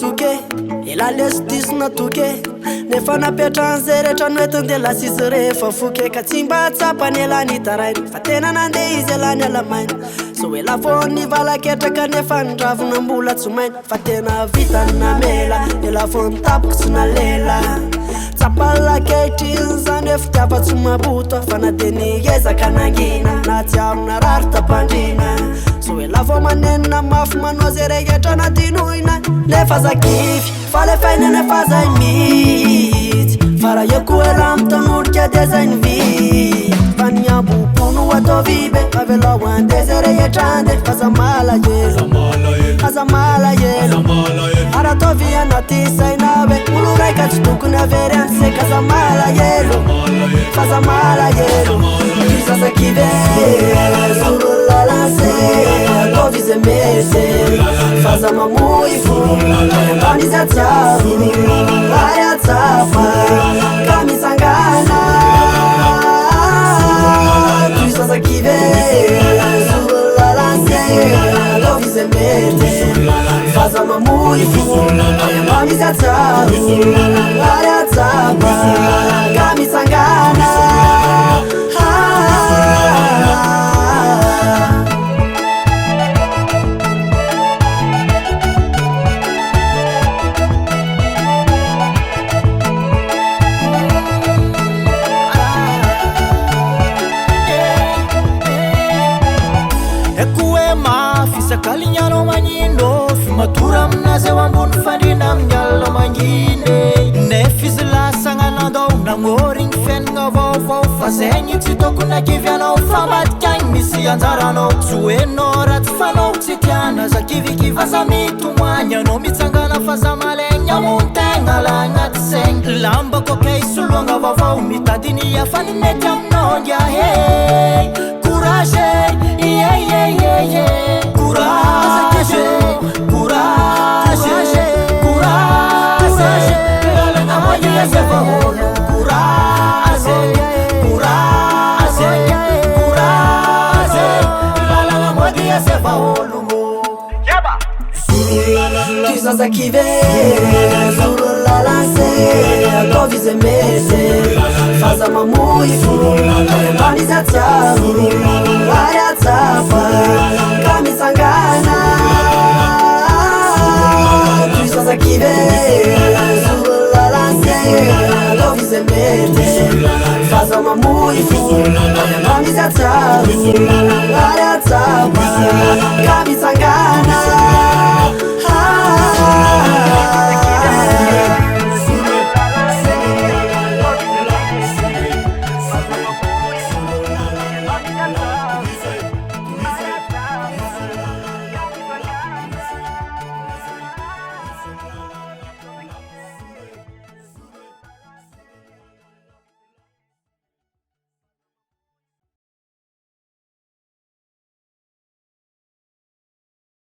mazoke ela lesy diso natoke nefa napetrany zay rehetra noetindela sizy rehefa foke ka tsy mba tsapany elany tarainy fa tena nandeha izy elany alamaina so ela fô nivalaketraka nefa nidravina mbola tsy maina fa tena vitany namela ela fô nitapoko tsy nalela tsapalakehitriny zany hoe fitiava tsy maboto fa na de niezaka nangina na tsy amina rary tapandrina so ela fô manenina mafy manao zay rehetra natinoina nefa zakify fa le fainany efa zay mihitsy fa raha eko ela mitanolika de zay nividy fa niambopono atao vibe avelo ande zay rehetrande faza malahelo aza malahelo ara ataovy anaty sainabe olo raika tsy tokony avery anseka aza malahelo faza malahelo izazakive zololalanse ataovy zay mese faza mamoy fo ambanizy atsavo ary atsafa ka misangana izazakive zololalanse ataovy zay mese faza mamoy fo ambanizy atsavo ary atsafa ka misangana Sakalignano magnino fimatora aminazy eo ambony fandrina amin'ny alina manginy nefa izy lasagnanandao nagnôrigny fiainagna vaovao fa zegny tsy tokony akivianao fa matikagny misy anjaranao tsy hoenao raha tsy fanao tsy tiana za kivikiva za mitomoagny anao mitsangana fa za malegny amontegna la agnaty saigny lamba koke isoloagna vaovao mitadiny afany mety aminao ngiahe courage courage, courage, courage, lalana moya sefa holo courage, courage, courage, lalana moya sefa holo yaba kizazakive zololalanse ataovy zay mese faza mamoy fo ambanizy atsavo ary atsafa ka misangana kizazakive zololalanse ataovy zay mese faza mamoy fo ambanizy atsavo ary atsafa ka misangana